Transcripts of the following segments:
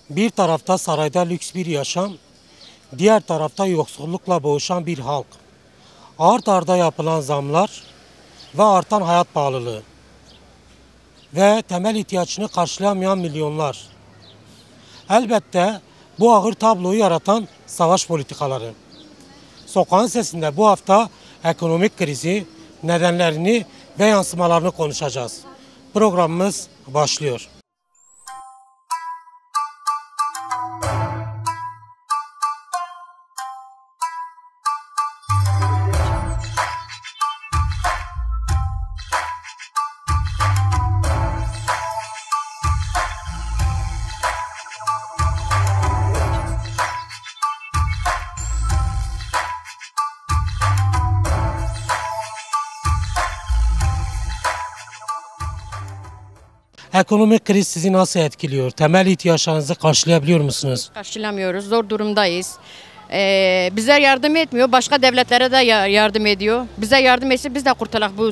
Bir tarafta sarayda lüks bir yaşam, diğer tarafta yoksullukla boğuşan bir halk. Art arda yapılan zamlar ve artan hayat pahalılığı ve temel ihtiyaçını karşılayamayan milyonlar. Elbette bu ağır tabloyu yaratan savaş politikaları. Sokağın Sesi'nde bu hafta ekonomik krizi, nedenlerini ve yansımalarını konuşacağız. Programımız başlıyor. Ekonomik kriz sizi nasıl etkiliyor? Temel ihtiyaçlarınızı karşılayabiliyor musunuz? Karşılamıyoruz, zor durumdayız. Bize yardım etmiyor, başka devletlere de yardım ediyor. Bize yardım etse biz de kurtulak bu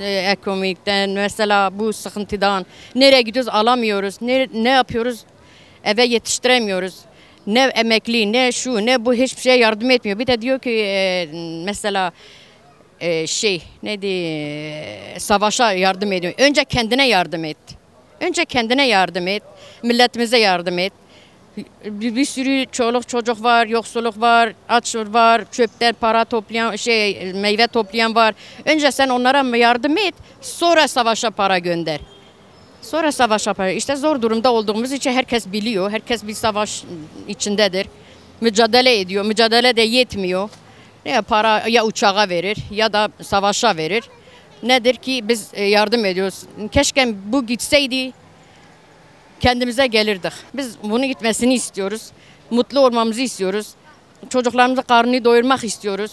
ekonomikten, mesela bu sıkıntıdan. Nereye gidiyoruz alamıyoruz, ne yapıyoruz eve yetiştiremiyoruz. Ne emekli, ne şu, ne bu, hiçbir şeye yardım etmiyor. Bir de diyor ki mesela savaşa yardım ediyor. Önce kendine yardım et. Önce kendine yardım et. Milletimize yardım et. Bir sürü çoluk çocuk var, yoksulluk var, aç var, çöpten para toplayan, meyve toplayan var. Önce sen onlara yardım et, sonra savaşa para gönder. Sonra savaşa para. İşte zor durumda olduğumuz için herkes biliyor. Herkes bir savaş içindedir. Mücadele ediyor. Mücadele de yetmiyor. Ya para ya uçağa verir ya da savaşa verir. Nedir ki biz yardım ediyoruz. Keşke bu gitseydi kendimize gelirdik. Biz bunu gitmesini istiyoruz. Mutlu olmamızı istiyoruz. Çocuklarımızı karnını doyurmak istiyoruz.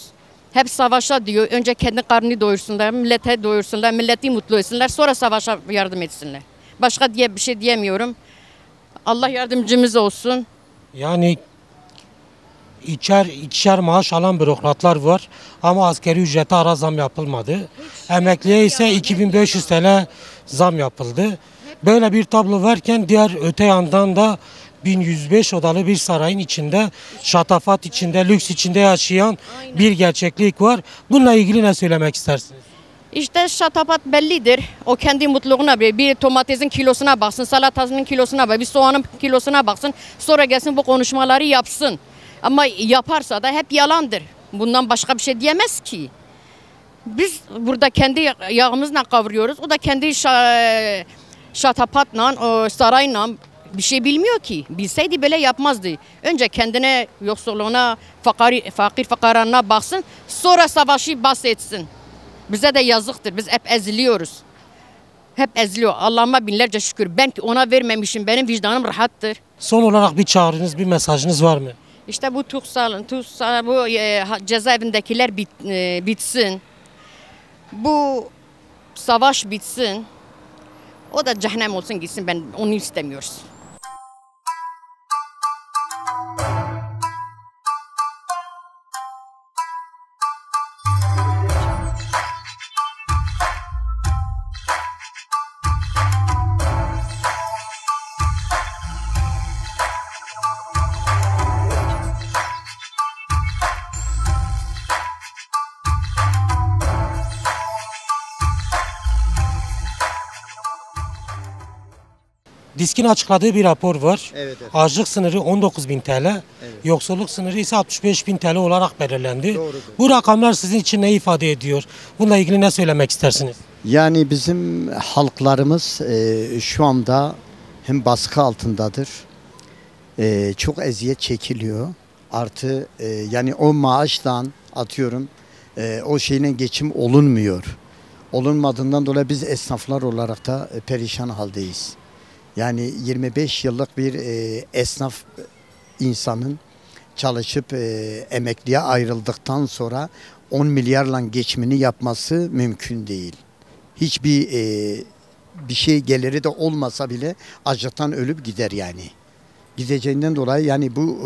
Hep savaşa diyor. Önce kendi karnını doyursunlar, millete doyursunlar, milleti mutlu etsinler. Sonra savaşa yardım etsinler. Başka diye bir şey diyemiyorum. Allah yardımcımız olsun. Yani ikişer maaş alan bürokratlar var ama asgari ücrete ara zam yapılmadı. Emekliye ise 2500 TL zam yapıldı. Böyle bir tablo varken diğer öte yandan da 1105 odalı bir sarayın içinde, şatafat içinde, lüks içinde yaşayan bir gerçeklik var. Bununla ilgili ne söylemek istersiniz? İşte şatafat bellidir. O kendi mutluluğuna bir domatesin kilosuna baksın, salatasının kilosuna baksın, bir soğanın kilosuna baksın. Sonra gelsin bu konuşmaları yapsın. Ama yaparsa da hep yalandır. Bundan başka bir şey diyemez ki. Biz burada kendi yağımızla kavuruyoruz. O da kendi şatapatla, sarayla bir şey bilmiyor ki. Bilseydi böyle yapmazdı. Önce kendine, yoksulluğuna, fakir fakaranına baksın. Sonra savaşı bahsetsin. Bize de yazıktır. Biz hep eziliyoruz. Hep eziliyor. Allah'ıma binlerce şükür. Ben ki ona vermemişim. Benim vicdanım rahattır. Son olarak bir çağrınız, bir mesajınız var mı? İşte bu bu cezaevindekiler bitsin. Bu savaş bitsin. O da cehennem olsun gitsin. Ben onu istemiyoruz. DİSK'in açıkladığı bir rapor var. Evet, evet. Açlık sınırı 19.000 TL, Evet. yoksulluk sınırı ise 65.000 TL olarak belirlendi. Doğrudur. Bu rakamlar sizin için ne ifade ediyor? Bununla ilgili ne söylemek istersiniz? Yani bizim halklarımız şu anda hem baskı altındadır, çok eziyet çekiliyor. Artı yani o maaşla atıyorum o şeyle geçim olunmuyor. Olunmadığından dolayı biz esnaflar olarak da perişan haldeyiz. Yani 25 yıllık bir esnaf insanın çalışıp emekliye ayrıldıktan sonra 10 milyarla geçimini yapması mümkün değil. Hiçbir bir şey geliri de olmasa bile açlıktan ölüp gider yani. Gideceğinden dolayı yani bu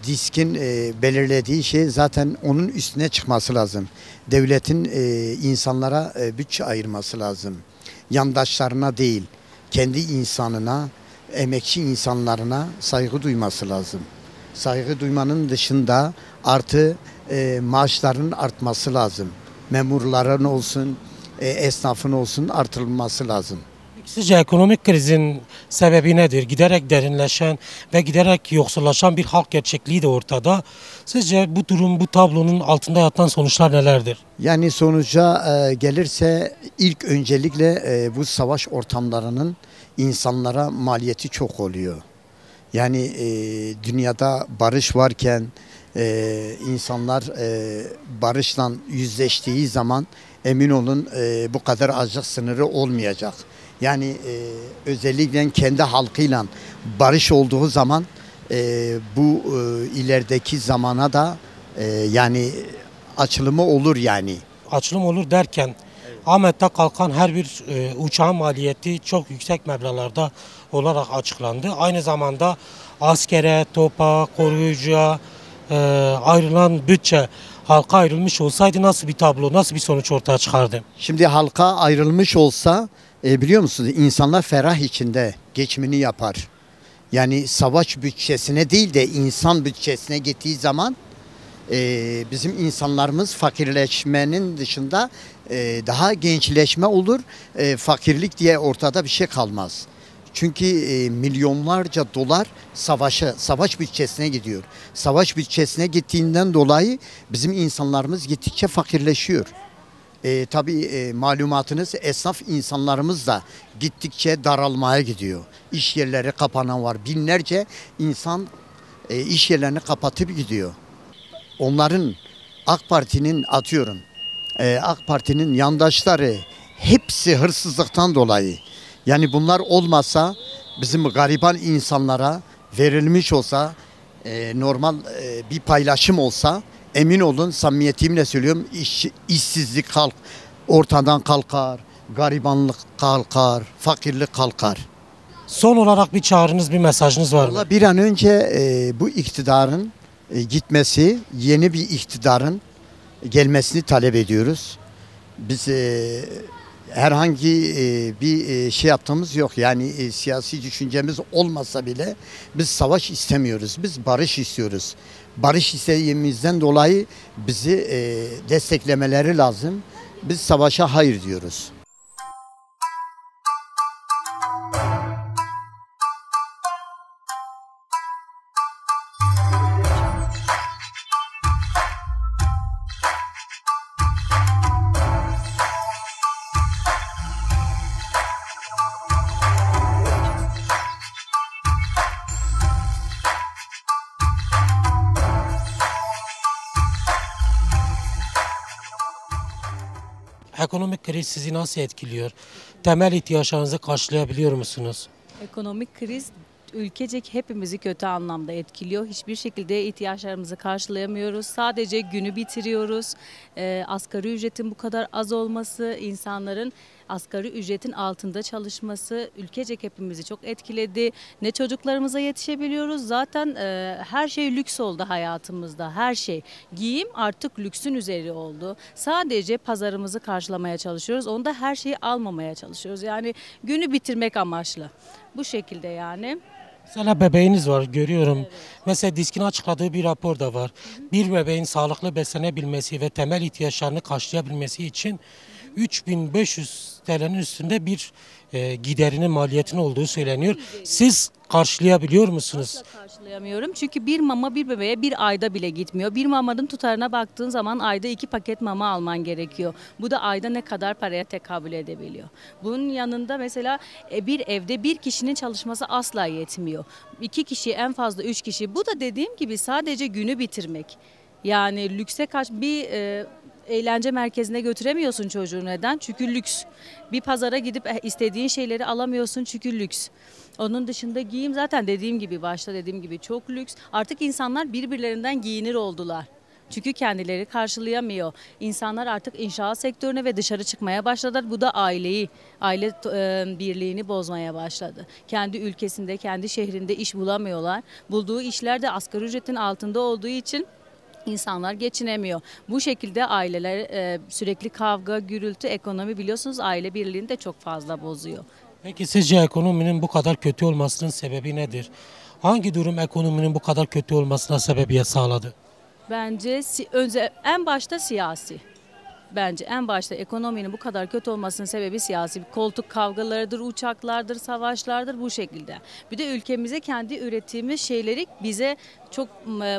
DİSK'in belirlediği şey zaten onun üstüne çıkması lazım. Devletin insanlara bütçe ayırması lazım. Yandaşlarına değil, kendi insanına emekçi insanlarına saygı duyması lazım. Saygı duymanın dışında artı maaşların artması lazım. Memurların olsun, esnafın olsun artırılması lazım. Sizce ekonomik krizin sebebi nedir? Giderek derinleşen ve giderek yoksullaşan bir halk gerçekliği de ortada. Sizce bu durum, bu tablonun altında yatan sonuçlar nelerdir? Yani sonuca gelirse ilk öncelikle bu savaş ortamlarının insanlara maliyeti çok oluyor. Yani dünyada barış varken insanlar barışla yüzleştiği zaman emin olun bu kadar açlık sınırı olmayacak. Yani özellikle kendi halkıyla barış olduğu zaman bu ilerideki zamana da yani açılımı olur yani. Açılım olur derken Ahmet'te kalkan her bir uçağın maliyeti çok yüksek meblağlarda olarak açıklandı. Aynı zamanda askere, topa, koruyucuya ayrılan bütçe halka ayrılmış olsaydı nasıl bir tablo, nasıl bir sonuç ortaya çıkardı? Şimdi halka ayrılmış olsa biliyor musunuz insanlar ferah içinde geçimini yapar. Yani savaş bütçesine değil de insan bütçesine gittiği zaman bizim insanlarımız fakirleşmenin dışında daha gençleşme olur. Fakirlik diye ortada bir şey kalmaz. Çünkü milyonlarca dolar savaş bütçesine gidiyor. Savaş bütçesine gittiğinden dolayı bizim insanlarımız gittikçe fakirleşiyor. Tabii malumatınız esnaf insanlarımız da gittikçe daralmaya gidiyor. İş yerleri kapanan var. Binlerce insan iş yerlerini kapatıp gidiyor. Onların AK Parti'nin AK Parti'nin yandaşları hepsi hırsızlıktan dolayı. Yani bunlar olmasa bizim gariban insanlara verilmiş olsa normal bir paylaşım olsa emin olun samimiyetimle söylüyorum işsizlik ortadan kalkar, garibanlık kalkar, fakirlik kalkar. Son olarak bir çağrınız, bir mesajınız var mı? Vallahi bir an önce bu iktidarın gitmesi, yeni bir iktidarın gelmesini talep ediyoruz. Biz herhangi bir şey yaptığımız yok. Yani siyasi düşüncemiz olmasa bile biz savaş istemiyoruz. Biz barış istiyoruz. Barış istediğimizden dolayı bizi desteklemeleri lazım. Biz savaşa hayır diyoruz. Ekonomik kriz sizi nasıl etkiliyor? Temel ihtiyaçlarınızı karşılayabiliyor musunuz? Ekonomik kriz ülkecek hepimizi kötü anlamda etkiliyor. Hiçbir şekilde ihtiyaçlarımızı karşılayamıyoruz. Sadece günü bitiriyoruz. Asgari ücretin bu kadar az olması, insanların asgari ücretin altında çalışması ülkecek hepimizi çok etkiledi. Ne çocuklarımıza yetişebiliyoruz. Zaten her şey lüks oldu hayatımızda. Her şey. Giyim artık lüksün üzeri oldu. Sadece pazarımızı karşılamaya çalışıyoruz. Onda her şeyi almamaya çalışıyoruz. Yani günü bitirmek amaçlı. Bu şekilde yani. Mesela bebeğiniz var görüyorum. Evet. Mesela DİSK'in açıkladığı bir rapor da var. Bir bebeğin sağlıklı beslenebilmesi ve temel ihtiyaçlarını karşılayabilmesi için 3500 TL'nin üstünde bir giderinin maliyetinin olduğu söyleniyor. Siz karşılayabiliyor musunuz? Asla karşılayamıyorum. Çünkü bir mama bir bebeğe bir ayda bile gitmiyor. Bir mamanın tutarına baktığın zaman ayda 2 paket mama alman gerekiyor. Bu da ayda ne kadar paraya tekabül edebiliyor. Bunun yanında mesela bir evde bir kişinin çalışması asla yetmiyor. 2 kişi en fazla 3 kişi. Bu da dediğim gibi sadece günü bitirmek. Yani lükse bir eğlence merkezine götüremiyorsun çocuğu neden? Çünkü lüks. Bir pazara gidip istediğin şeyleri alamıyorsun çünkü lüks. Onun dışında giyim zaten dediğim gibi başta dediğim gibi çok lüks. Artık insanlar birbirlerinden giyinir oldular. Çünkü kendileri karşılayamıyor. İnsanlar artık inşaat sektörüne ve dışarı çıkmaya başladılar. Bu da aile birliğini bozmaya başladı. Kendi ülkesinde, kendi şehrinde iş bulamıyorlar. Bulduğu işler de asgari ücretin altında olduğu için İnsanlar geçinemiyor. Bu şekilde aileler sürekli kavga, gürültü, ekonomi biliyorsunuz aile birliğini de çok fazla bozuyor. Peki sizce ekonominin bu kadar kötü olmasının sebebi nedir? Hangi durum ekonominin bu kadar kötü olmasına sebebiyet sağladı? Bence en başta siyasi. Bence en başta ekonominin bu kadar kötü olmasının sebebi siyasi. Koltuk kavgalarıdır, uçaklardır, savaşlardır bu şekilde. Bir de ülkemize kendi ürettiğimiz şeyleri bize çok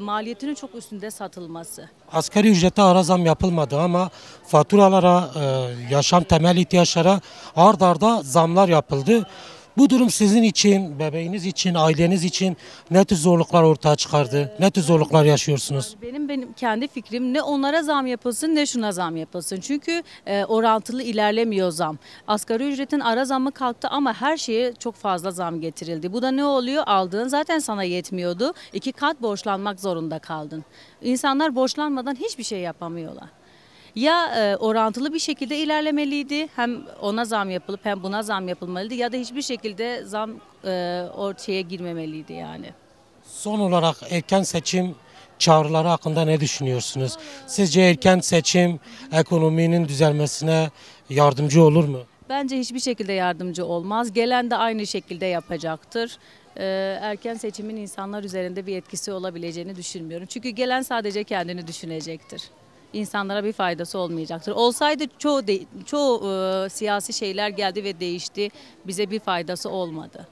maliyetinin çok üstünde satılması. Asgari ücrete ara zam yapılmadı ama faturalara, yaşam temel ihtiyaçlara ard arda zamlar yapıldı. Bu durum sizin için, bebeğiniz için, aileniz için ne tür zorluklar ortaya çıkardı? Ne tür zorluklar yaşıyorsunuz? Benim kendi fikrim ne onlara zam yapılsın ne şuna zam yapılsın. Çünkü orantılı ilerlemiyor zam. Asgari ücretin ara zammı kalktı ama her şeye çok fazla zam getirildi. Bu da ne oluyor? Aldığın zaten sana yetmiyordu. 2 kat borçlanmak zorunda kaldın. İnsanlar borçlanmadan hiçbir şey yapamıyorlar. Ya orantılı bir şekilde ilerlemeliydi, hem ona zam yapılıp hem buna zam yapılmalıydı ya da hiçbir şekilde zam ortaya girmemeliydi yani. Son olarak erken seçim çağrıları hakkında ne düşünüyorsunuz? Sizce erken seçim ekonominin düzelmesine yardımcı olur mu? Bence hiçbir şekilde yardımcı olmaz. Gelen de aynı şekilde yapacaktır. Erken seçimin insanlar üzerinde bir etkisi olabileceğini düşünmüyorum. Çünkü gelen sadece kendini düşünecektir. İnsanlara bir faydası olmayacaktır. Olsaydı çoğu siyasi şeyler geldi ve değişti. Bize bir faydası olmadı.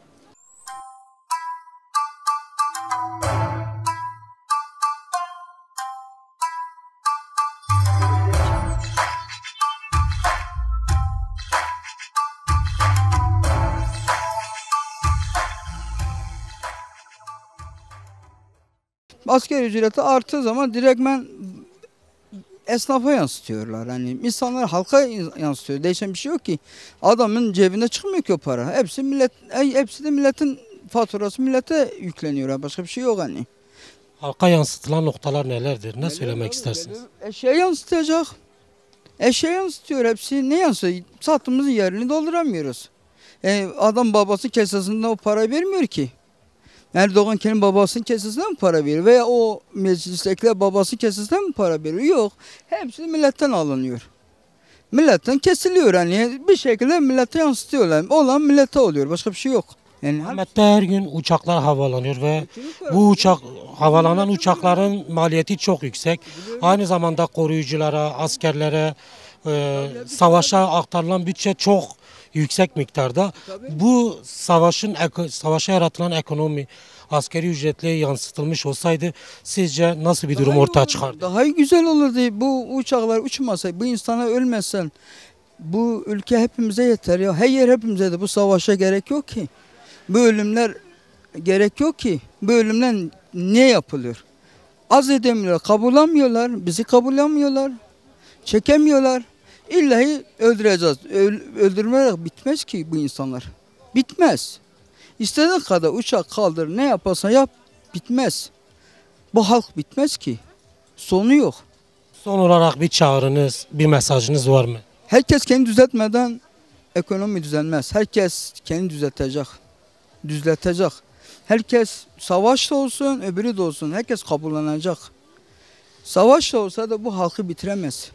Asgari ücreti arttığı zaman direktmen esnafa yansıtıyorlar. Hani insanlar halka yansıtıyor. Değişen bir şey yok ki. Adamın cebinde çıkmıyor ki o para. Hepsi de milletin faturası millete yükleniyor. Başka bir şey yok hani. Halka yansıtılan noktalar nelerdir? Ne söylemek istersiniz? Eşeğe yansıtacak. Eşeğe yansıtıyor hepsi. Ne yansıtıyor? Sattığımız yerini dolduramıyoruz. Adam babası kesesinden o parayı vermiyor ki. Erdoğan kendi babasının kesesinden mi para veriyor? Veya o meclistekiler babası kesesinden mi para veriyor? Yok. Hepsi milletten alınıyor. Milletten kesiliyor. Yani bir şekilde millete yansıtıyorlar. Olan millete oluyor. Başka bir şey yok. Yani Ahmet'te her gün uçaklar havalanıyor ve bu havalanan uçakların maliyeti çok yüksek. Aynı zamanda koruyuculara, askerlere, savaşa aktarılan bütçe çok yüksek miktarda. Bu savaşa yaratılan ekonomi asgari ücretliye yansıtılmış olsaydı sizce nasıl bir durum ortaya çıkardı? Daha güzel olurdu. Bu uçaklar uçmasaydı, bu insana ölmesen, bu ülke hepimize yeter ya. Her yer hepimize de bu savaşa gerek yok ki. Bu ölümler gerek yok ki. Bu ölümler ne yapılıyor? Az edemiyorlar, kabullenmiyorlar, bizi kabullenmiyorlar, çekemiyorlar. İllahi öldüreceğiz. Öldürmeyerek bitmez ki bu insanlar. Bitmez. İstediğin kadar uçak kaldır, ne yaparsan yap, bitmez. Bu halk bitmez ki. Sonu yok. Son olarak bir çağrınız, bir mesajınız var mı? Herkes kendini düzeltmeden ekonomi düzelmez. Herkes kendini düzeltecek. Düzeltecek. Herkes savaş da olsun, öbürü de olsun. Herkes kabullenecek. Savaş da olsa da bu halkı bitiremez.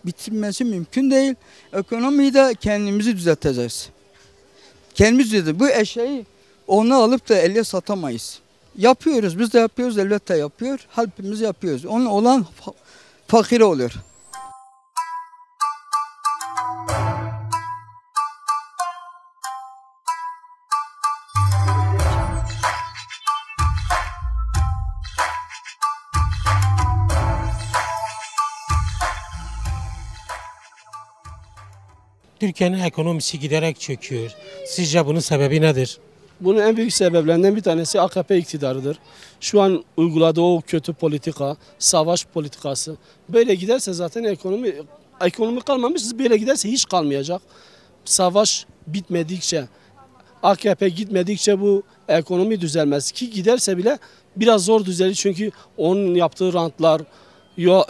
Bitirmesi mümkün değil. Ekonomiyi de kendimizi düzelteceğiz. Kendimiz düzelteceğiz. Bu eşeği onu alıp da elle satamayız. Yapıyoruz. Biz de yapıyoruz. Devlet de yapıyor. Hepimiz yapıyoruz. Onun olan fakir oluyor. Türkiye'nin ekonomisi giderek çöküyor. Sizce bunun sebebi nedir? Bunun en büyük sebeplerinden bir tanesi AKP iktidarıdır. Şu an uyguladığı o kötü politika, savaş politikası. Böyle giderse zaten ekonomi kalmamış, böyle giderse hiç kalmayacak. Savaş bitmedikçe, AKP gitmedikçe bu ekonomi düzelmez. Ki giderse bile biraz zor düzelir çünkü onun yaptığı rantlar,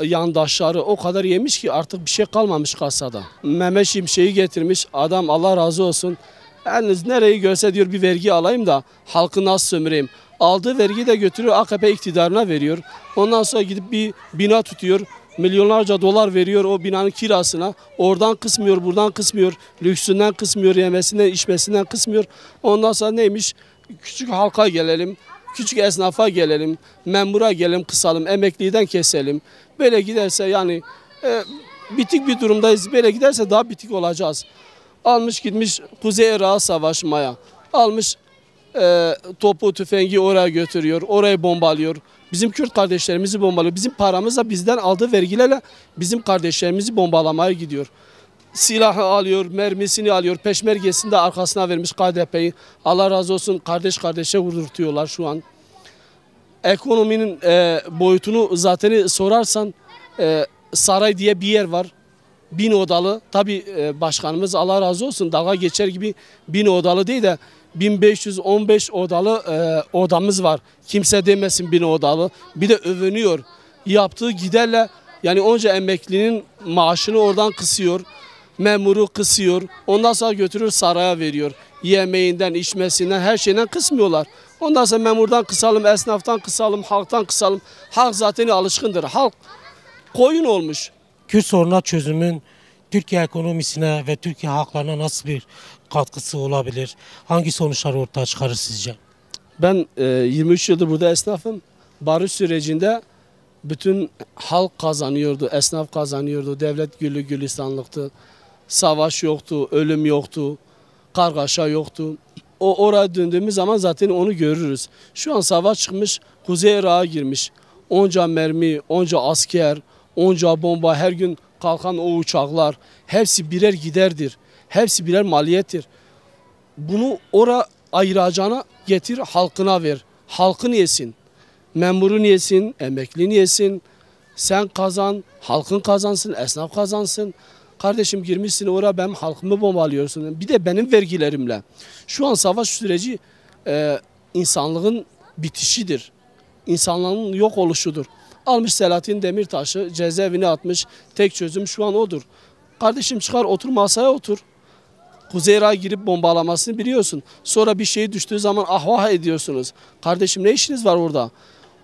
yandaşları o kadar yemiş ki artık bir şey kalmamış kasada. Mehmet Şimşek'i getirmiş adam, Allah razı olsun. Yani nereyi görse diyor bir vergi alayım da halkı nasıl sömüreyim. Aldığı vergiyi de götürüyor AKP iktidarına veriyor. Ondan sonra gidip bir bina tutuyor. milyonlarca dolar veriyor o binanın kirasına. Oradan kısmıyor, buradan kısmıyor, lüksünden kısmıyor, yemesinden, içmesinden kısmıyor. Ondan sonra neymiş? Küçük halka gelelim, küçük esnafa gelelim, memura gelelim, kısalım, emekliden keselim. Böyle giderse yani bitik bir durumdayız. Böyle giderse daha bitik olacağız. Almış gitmiş Kuzey Irak'a savaşmaya. Almış topu, tüfengi oraya götürüyor, orayı bombalıyor. Bizim Kürt kardeşlerimizi bombalıyor. Bizim paramızla bizden aldığı vergilerle bizim kardeşlerimizi bombalamaya gidiyor. Silahı alıyor, mermisini alıyor, peşmergesini de arkasına vermiş KDP'yi. Allah razı olsun kardeş kardeşe vurdurtuyorlar şu an. Ekonominin boyutunu zaten sorarsan saray diye bir yer var. 1000 odalı. Tabii başkanımız Allah razı olsun dalga geçer gibi 1000 odalı değil de 1515 odalı odamız var. Kimse demesin 1000 odalı. Bir de övünüyor. Yaptığı giderle yani onca emeklinin maaşını oradan kısıyor. Memuru kısıyor. Ondan sonra götürür saraya veriyor. Yemeğinden, içmesinden, her şeyden kısmıyorlar. Ondan sonra memurdan kısalım, esnaftan kısalım, halktan kısalım. Halk zaten alışkındır. Halk koyun olmuş. Kürt sorununa çözümün Türkiye ekonomisine ve Türkiye halklarına nasıl bir katkısı olabilir? Hangi sonuçlar ortaya çıkarır sizce? Ben 23 yıldır burada esnafım. Barış sürecinde bütün halk kazanıyordu, esnaf kazanıyordu, devlet güllük gülistanlıktı. Savaş yoktu, ölüm yoktu, kargaşa yoktu. Oraya döndüğümüz zaman zaten onu görürüz. Şu an savaş çıkmış, Kuzey Irak'a girmiş. Onca mermi, onca asker, onca bomba, her gün kalkan o uçaklar. Hepsi birer giderdir. Hepsi birer maliyettir. Bunu ayıracağına getir halkına ver. Halkın yesin. Memurun yesin, emeklin yesin. Sen kazan, halkın kazansın, esnaf kazansın. Kardeşim girmişsin oraya benim halkımı bombalıyorsun. Bir de benim vergilerimle. Şu an savaş süreci insanlığın bitişidir. İnsanlığın yok oluşudur. Almış Selahattin Demirtaş'ı cezaevine atmış. Tek çözüm şu an odur. Kardeşim çıkar otur masaya otur. Kuzey Irak'a girip bombalamasını biliyorsun. Sonra bir şey düştüğü zaman ahvah ediyorsunuz. Kardeşim ne işiniz var orada?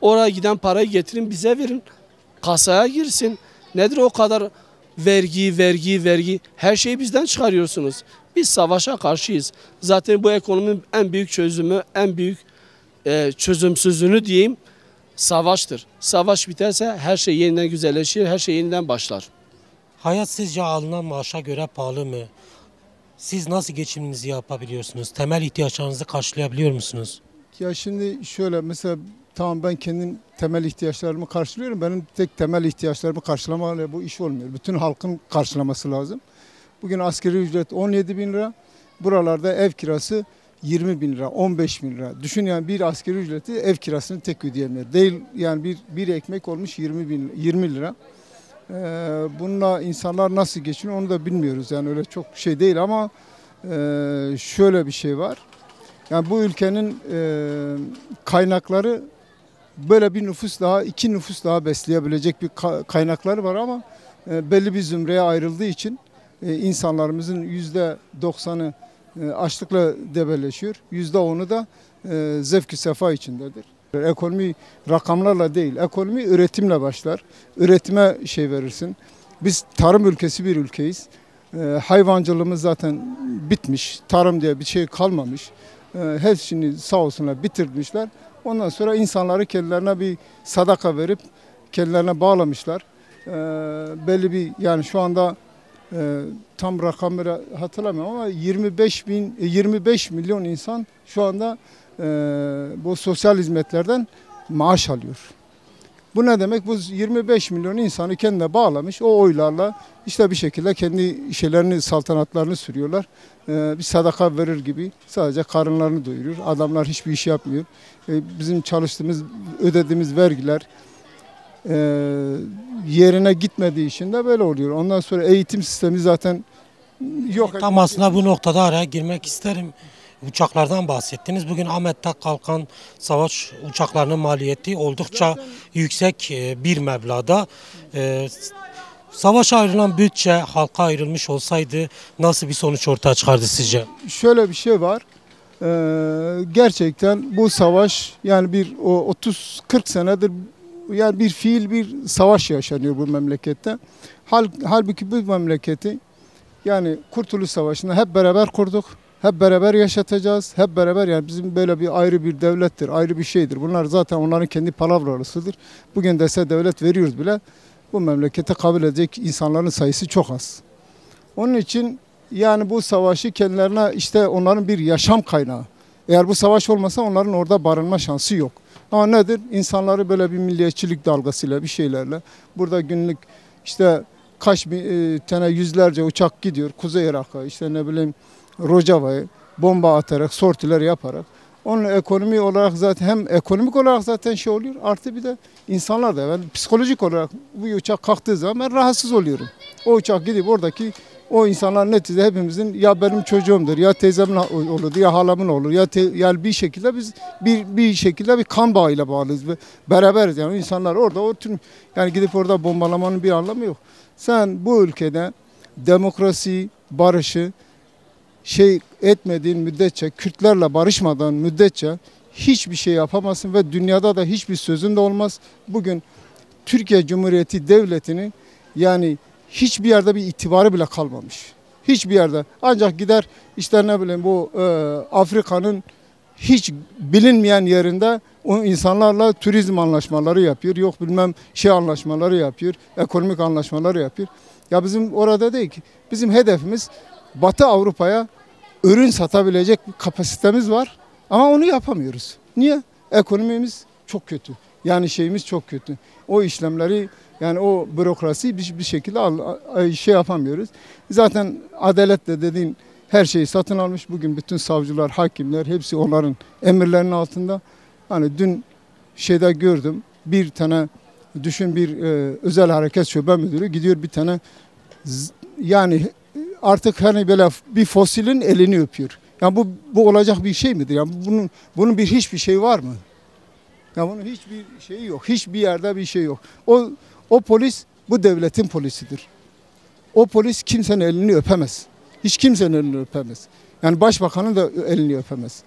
Oraya giden parayı getirin bize verin. Kasaya girsin. Nedir o kadar vergi? Her şeyi bizden çıkarıyorsunuz. Biz savaşa karşıyız. Zaten bu ekonominin en büyük çözümü, en büyük çözümsüzlüğünü diyeyim savaştır. Savaş biterse her şey yeniden güzelleşir, her şey yeniden başlar. Hayat sizce alınan maaşa göre pahalı mı? Siz nasıl geçiminizi yapabiliyorsunuz? Temel ihtiyaçlarınızı karşılayabiliyor musunuz? Ya şimdi şöyle mesela tamam ben kendim temel ihtiyaçlarımı karşılıyorum. Benim tek temel ihtiyaçlarımı karşılamayla bu iş olmuyor. Bütün halkın karşılaması lazım. Bugün asgari ücret 17 bin lira. Buralarda ev kirası 20 bin lira, 15 bin lira. Düşün yani bir asgari ücreti ev kirasını tek ödeyemiyor. Değil yani bir ekmek olmuş 20 lira. Bununla insanlar nasıl geçiniyor onu da bilmiyoruz. Yani öyle çok şey değil ama şöyle bir şey var. Yani bu ülkenin kaynakları böyle bir nüfus daha, 2 nüfus daha besleyebilecek bir kaynakları var ama belli bir zümreye ayrıldığı için insanlarımızın %90'ı açlıkla debeleşiyor. %10'u da zevk-i sefa içindedir. Ekonomi rakamlarla değil, ekonomi üretimle başlar. Üretime şey verirsin. Biz tarım ülkesi bir ülkeyiz. Hayvancılığımız zaten bitmiş. Tarım diye bir şey kalmamış. Hepsini sağ olsunlar bitirmişler. Ondan sonra insanları kendilerine bir sadaka verip kendilerine bağlamışlar. Belli bir yani şu anda tam rakamları hatırlamıyorum ama 25 milyon insan şu anda bu sosyal hizmetlerden maaş alıyor. Bu ne demek? Bu 25 milyon insanı kendine bağlamış. O oylarla işte bir şekilde kendi şeylerini, saltanatlarını sürüyorlar. Bir sadaka verir gibi sadece karınlarını doyuruyor. Adamlar hiçbir iş yapmıyor. Bizim çalıştığımız, ödediğimiz vergiler yerine gitmediği için de böyle oluyor. Ondan sonra eğitim sistemi zaten yok. Tam aslında bu noktada araya girmek isterim. Uçaklardan bahsettiniz. Bugün Ahmet'te kalkan savaş uçaklarının maliyeti oldukça yüksek bir meblağda. Savaşa ayrılan bütçe halka ayrılmış olsaydı nasıl bir sonuç ortaya çıkardı sizce? Şöyle bir şey var. Gerçekten bu savaş yani bir 30-40 senedir yani bir fiil, bir savaş yaşanıyor bu memlekette. Halbuki bu memleketi yani Kurtuluş Savaşı'nda hep beraber kurduk. Hep beraber yaşatacağız. Hep beraber, yani bizim böyle bir ayrı bir devlettir, ayrı bir şeydir. Bunlar zaten onların kendi palavralarısıdır. Bugün dese devlet veriyoruz bile, bu memlekete kabul edecek insanların sayısı çok az. Onun için yani bu savaşı kendilerine, işte onların bir yaşam kaynağı. Eğer bu savaş olmasa onların orada barınma şansı yok. Ama nedir? İnsanları böyle bir milliyetçilik dalgasıyla, bir şeylerle, burada günlük işte kaç tane yüzlerce uçak gidiyor Kuzey Irak'a, işte ne bileyim Rojava'ya bomba atarak, sortiler yaparak. Onun ekonomi olarak zaten, hem ekonomik olarak zaten şey oluyor, artı bir de insanlar da, yani psikolojik olarak bu uçak kalktığı zaman ben rahatsız oluyorum. O uçak gidip oradaki o insanlar neticede hepimizin, ya benim çocuğumdur, ya teyzemin oğludur, ya halamın olur, yani bir şekilde biz bir şekilde bir kan bağıyla bağlıyız ve beraberiz. Yani insanlar orada yani gidip orada bombalamanın bir anlamı yok. Sen bu ülkede demokrasi, barışı şey etmediğin müddetçe, Kürtlerle barışmadan müddetçe hiçbir şey yapamazsın ve dünyada da hiçbir sözün de olmaz. Bugün Türkiye Cumhuriyeti Devleti'nin yani hiçbir yerde bir itibarı bile kalmamış. Hiçbir yerde. Ancak gider işte ne bileyim bu Afrika'nın hiç bilinmeyen yerinde o insanlarla turizm anlaşmaları yapıyor. Yok bilmem şey anlaşmaları yapıyor. Ekonomik anlaşmaları yapıyor. Ya bizim orada değil ki. Bizim hedefimiz Batı Avrupa'ya ürün satabilecek bir kapasitemiz var. Ama onu yapamıyoruz. Niye? Ekonomimiz çok kötü. Yani şeyimiz çok kötü. O işlemleri, yani o bürokrasiyi bir şekilde şey yapamıyoruz. Zaten adaletle dediğin her şeyi satın almış. Bugün bütün savcılar, hakimler hepsi onların emirlerinin altında. Hani dün şeyde gördüm, bir tane düşün, bir özel hareket şube müdürü gidiyor bir tane yani artık hani böyle bir fosilin elini öpüyor. Yani bu olacak bir şey midir? Yani bunun hiçbir şey var mı? Ya bunun hiçbir şeyi yok. Hiçbir yerde bir şey yok. O polis bu devletin polisidir. O polis kimsenin elini öpemez. Hiç kimsenin elini öpemez. Yani başbakanın da elini öpemez.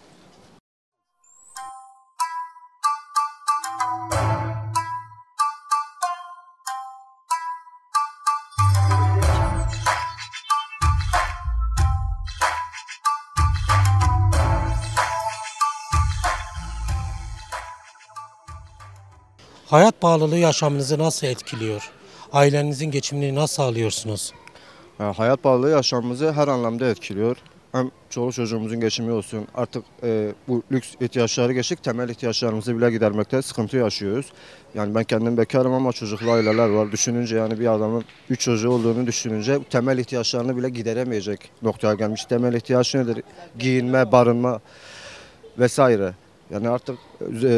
Hayat pahalılığı yaşamınızı nasıl etkiliyor? Ailenizin geçimini nasıl sağlıyorsunuz? Hayat pahalılığı yaşamımızı her anlamda etkiliyor. Hem çoluk çocuğumuzun geçimi olsun, artık bu lüks ihtiyaçları geçtik, temel ihtiyaçlarımızı bile gidermekte sıkıntı yaşıyoruz. Yani ben kendim bekarım ama çocuklu aileler var. Düşününce yani bir adamın 3 çocuğu olduğunu düşününce temel ihtiyaçlarını bile gideremeyecek noktaya gelmiş. Temel ihtiyaç nedir? Giyinme, barınma vesaire. Yani artık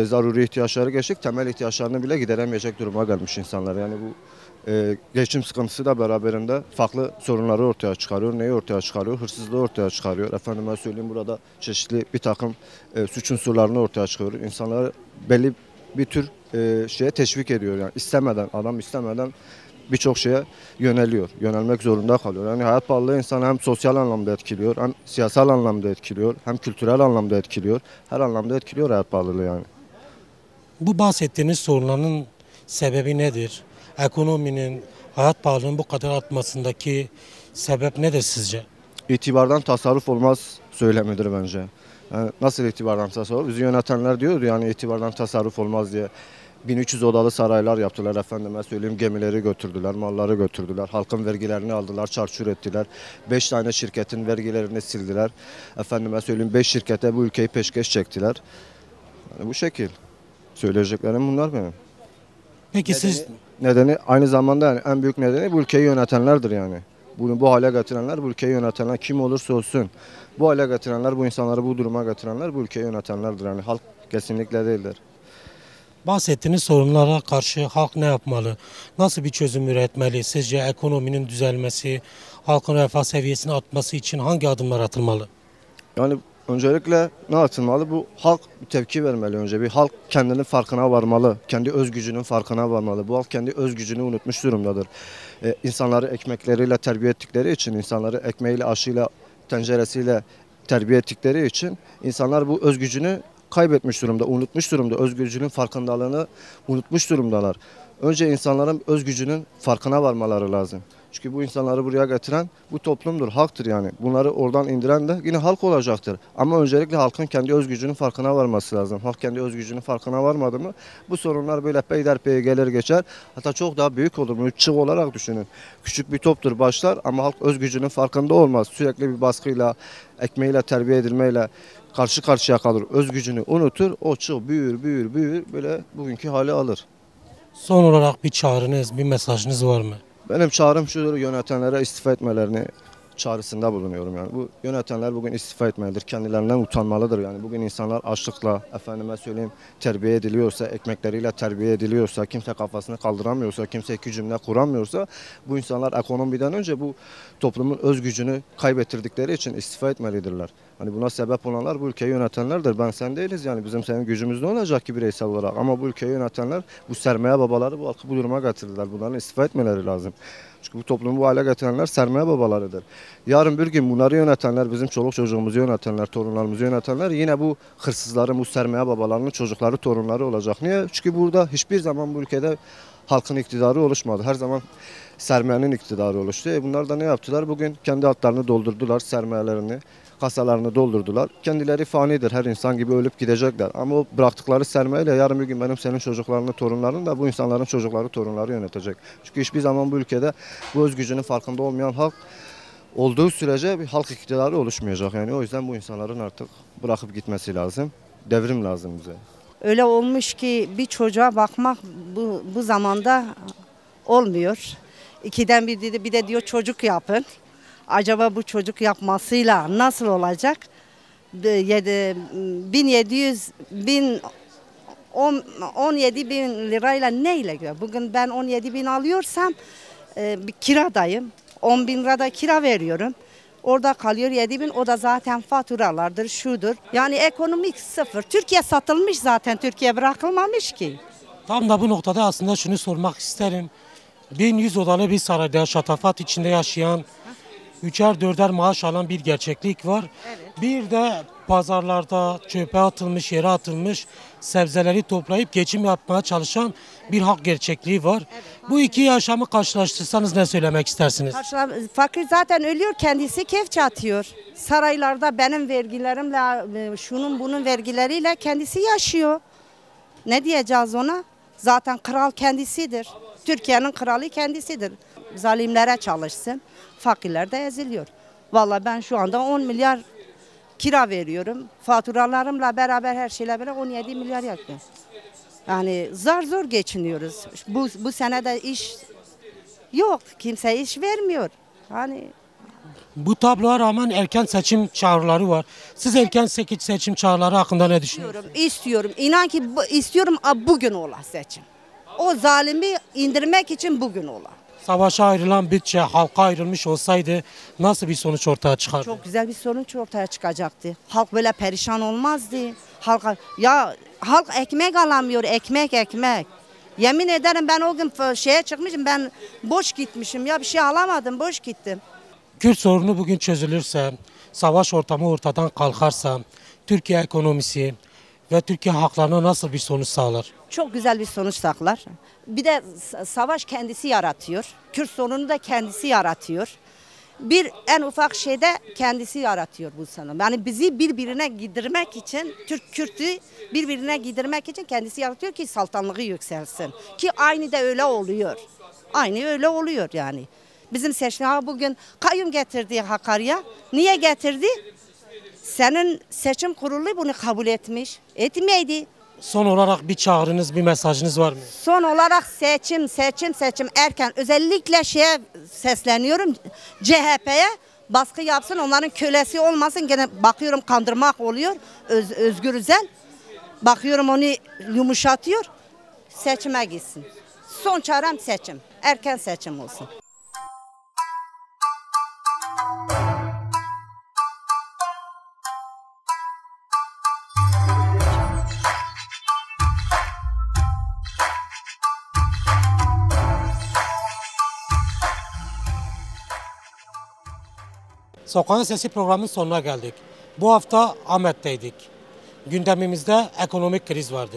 zaruri ihtiyaçları geçtik, temel ihtiyaçlarını bile gideremeyecek duruma gelmiş insanlar. Yani bu geçim sıkıntısı da beraberinde farklı sorunları ortaya çıkarıyor. Neyi ortaya çıkarıyor? Hırsızlığı ortaya çıkarıyor. Efendime söyleyeyim, burada çeşitli bir takım suç unsurlarını ortaya çıkarıyor. İnsanları belli bir tür şeye teşvik ediyor. Yani adam istemeden birçok şeye yöneliyor. Yönelmek zorunda kalıyor. Yani hayat pahalılığı insanı hem sosyal anlamda etkiliyor, hem siyasal anlamda etkiliyor, hem kültürel anlamda etkiliyor. Her anlamda etkiliyor hayat pahalılığı yani. Bu bahsettiğiniz sorunların sebebi nedir? Ekonominin, hayat pahalılığının bu kadar artmasındaki sebep nedir sizce? İtibardan tasarruf olmaz söylemidir bence. Yani nasıl itibardan tasarruf? Bizi yönetenler diyordu yani itibardan tasarruf olmaz diye. 1300 odalı saraylar yaptılar, efendime söyleyeyim, gemileri götürdüler, malları götürdüler, halkın vergilerini aldılar, çarçur ettiler. 5 tane şirketin vergilerini sildiler. Efendime söyleyeyim 5 şirkete bu ülkeyi peşkeş çektiler. Yani bu şekil. Söyleyeceklerim bunlar benim. Peki siz... Nedeni aynı zamanda yani en büyük nedeni bu ülkeyi yönetenlerdir yani. Bunu bu hale getirenler, bu ülkeyi yönetenler kim olursa olsun. Bu hale getirenler, bu insanları bu duruma getirenler bu ülkeyi yönetenlerdir yani. Halk kesinlikle değildir. Bahsettiğiniz sorunlara karşı halk ne yapmalı? Nasıl bir çözüm üretmeli? Sizce ekonominin düzelmesi, halkın refah seviyesinin artması için hangi adımlar atılmalı? Yani öncelikle ne atılmalı? Bu halk bir tepki vermeli önce. Bir halk kendinin farkına varmalı. Kendi öz gücünün farkına varmalı. Bu halk kendi öz gücünü unutmuş durumdadır. İnsanları ekmekleriyle terbiye ettikleri için, insanları ekmeğiyle, aşıyla, tenceresiyle terbiye ettikleri için insanlar bu öz gücünü kaybetmiş durumda, unutmuş durumda. Özgürlüğün farkındalığını unutmuş durumdalar. Önce insanların özgücünün farkına varmaları lazım. Çünkü bu insanları buraya getiren bu toplumdur, halktır yani. Bunları oradan indiren de yine halk olacaktır. Ama öncelikle halkın kendi özgücünün farkına varması lazım. Halk kendi özgücünün farkına varmadı mı bu sorunlar böyle peyderpey gelir geçer. Hatta çok daha büyük olur. Bunu çığ olarak düşünün. Küçük bir toptur başlar ama halk özgücünün farkında olmaz. Sürekli bir baskıyla, ekmeğiyle, terbiye edilmeyle karşı karşıya kalır. Özgücünü unutur. O çığ büyür böyle bugünkü hali alır. Son olarak bir çağrınız, bir mesajınız var mı? Benim çağrım şudur, yönetenlere istifa etmelerini çağrısında bulunuyorum yani. Bu yönetenler bugün istifa etmelidir, kendilerinden utanmalıdır yani. Bugün insanlar açlıkla, efendime söyleyeyim, terbiye ediliyorsa, ekmekleriyle terbiye ediliyorsa, kimse kafasını kaldıramıyorsa, kimse iki cümle kuramıyorsa, bu insanlar ekonomiden önce bu toplumun özgücünü kaybettirdikleri için istifa etmelidirler. Hani buna sebep olanlar bu ülkeyi yönetenlerdir. Ben sen değiliz yani, bizim senin gücümüz ne olacak ki bireysel olarak, ama bu ülkeyi yönetenler, bu sermaye babaları bu halkı bu duruma getirdiler. Bunların istifa etmeleri lazım. Çünkü bu toplumu bu hale getirenler sermaye babalarıdır. Yarın bir gün bunları yönetenler, bizim çoluk çocuğumuzu yönetenler, torunlarımızı yönetenler yine bu hırsızların, bu sermaye babalarının çocukları, torunları olacak. Niye? Çünkü burada hiçbir zaman bu ülkede halkın iktidarı oluşmadı. Her zaman sermayenin iktidarı oluştu. Bunlar da ne yaptılar? Bugün kendi hatlarını doldurdular, sermayelerini, kasalarını doldurdular. Kendileri fanidir. Her insan gibi ölüp gidecekler. Ama o bıraktıkları sermayeyle yarın bir gün benim, senin çocuklarını, torunlarını da bu insanların çocukları, torunları yönetecek. Çünkü hiçbir zaman bu ülkede bu özgücünün farkında olmayan halk olduğu sürece bir halk iktidarı oluşmayacak. Yani o yüzden bu insanların artık bırakıp gitmesi lazım. Devrim lazım bize. Öyle olmuş ki bir çocuğa bakmak bu zamanda olmuyor. İkiden bir de diyor çocuk yapın. Acaba bu çocuk yapmasıyla nasıl olacak? 17 bin lirayla neyle gör? Bugün ben 17 bin alıyorsam bir kiradayım. 10 bin lirada kira veriyorum. Orada kalıyor 7 bin, o da zaten faturalardır, şudur. Yani ekonomik sıfır. Türkiye satılmış zaten, Türkiye bırakılmamış ki. Tam da bu noktada aslında şunu sormak isterim. 1100 odalı bir sarayda şatafat içinde yaşayan, 3'er 4'er maaş alan bir gerçeklik var. Evet. Bir de pazarlarda çöpe atılmış, yere atılmış sebzeleri toplayıp geçim yapmaya çalışan bir halk gerçekliği var. Evet, bu iki yaşamı karşılaştırsanız ne söylemek istersiniz? Fakir zaten ölüyor, kendisi kefçe atıyor. Saraylarda benim vergilerimle, şunun bunun vergileriyle kendisi yaşıyor. Ne diyeceğiz ona? Zaten kral kendisidir. Türkiye'nin kralı kendisidir. Zalimlere çalışsın, fakirler de eziliyor. Vallahi ben şu anda 10 milyar kira veriyorum. Faturalarımla beraber, her şeyle beraber 17 milyar yakın. Yani zor geçiniyoruz. Bu sene de iş yok. Kimse iş vermiyor. Hani Bu tabloya rağmen erken seçim çağrıları var. Siz erken seçim çağrıları hakkında ne düşünüyorsunuz? İstiyorum. İnan ki istiyorum, bugün ola seçim. O zalimi indirmek için bugün ola. Savaşa ayrılan bütçe halka ayrılmış olsaydı nasıl bir sonuç ortaya çıkardı? Çok güzel bir sonuç ortaya çıkacaktı. Halk böyle perişan olmazdı. Halk ekmek alamıyor, ekmek. Yemin ederim ben o gün şeye çıkmışım, ben boş gitmişim ya, bir şey alamadım, boş gittim. Kürt sorunu bugün çözülürse, savaş ortamı ortadan kalkarsa, Türkiye ekonomisi ve Türkiye halklarına nasıl bir sonuç sağlar? Çok güzel bir sonuç sağlar. Bir de savaş kendisi yaratıyor. Kürt sorunu da kendisi yaratıyor. Bir en ufak şeyde kendisi yaratıyor bu sorunu. Yani bizi birbirine gidirmek için, Türk-Kürt'ü birbirine gidirmek için kendisi yaratıyor ki saltanlığı yükselsin. Ki aynı da öyle oluyor. Aynı öyle oluyor yani. Bizim seçmen bugün kayyum getirdi Hakkari'ye. Niye getirdi? Senin seçim kurulu bunu kabul etmeydi. Son olarak bir çağrınız, bir mesajınız var mı? Son olarak seçim erken, özellikle şeye sesleniyorum, CHP'ye baskı yapsın, onların kölesi olmasın. Gene bakıyorum kandırmak oluyor, Özgür Özel. Bakıyorum onu yumuşatıyor, seçime gitsin. Son çarem seçim, erken seçim olsun. Sokağın Sesi programının sonuna geldik. Bu hafta Ahmet'teydik. gündemimizde ekonomik kriz vardı.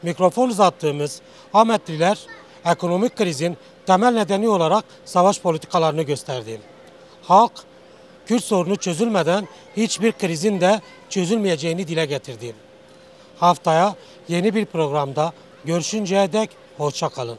Mikrofon uzattığımız Ahmetliler ekonomik krizin temel nedeni olarak savaş politikalarını gösterdi. Halk, Kürt sorunu çözülmeden hiçbir krizin de çözülmeyeceğini dile getirdi. Haftaya yeni bir programda görüşünceye dek hoşça kalın.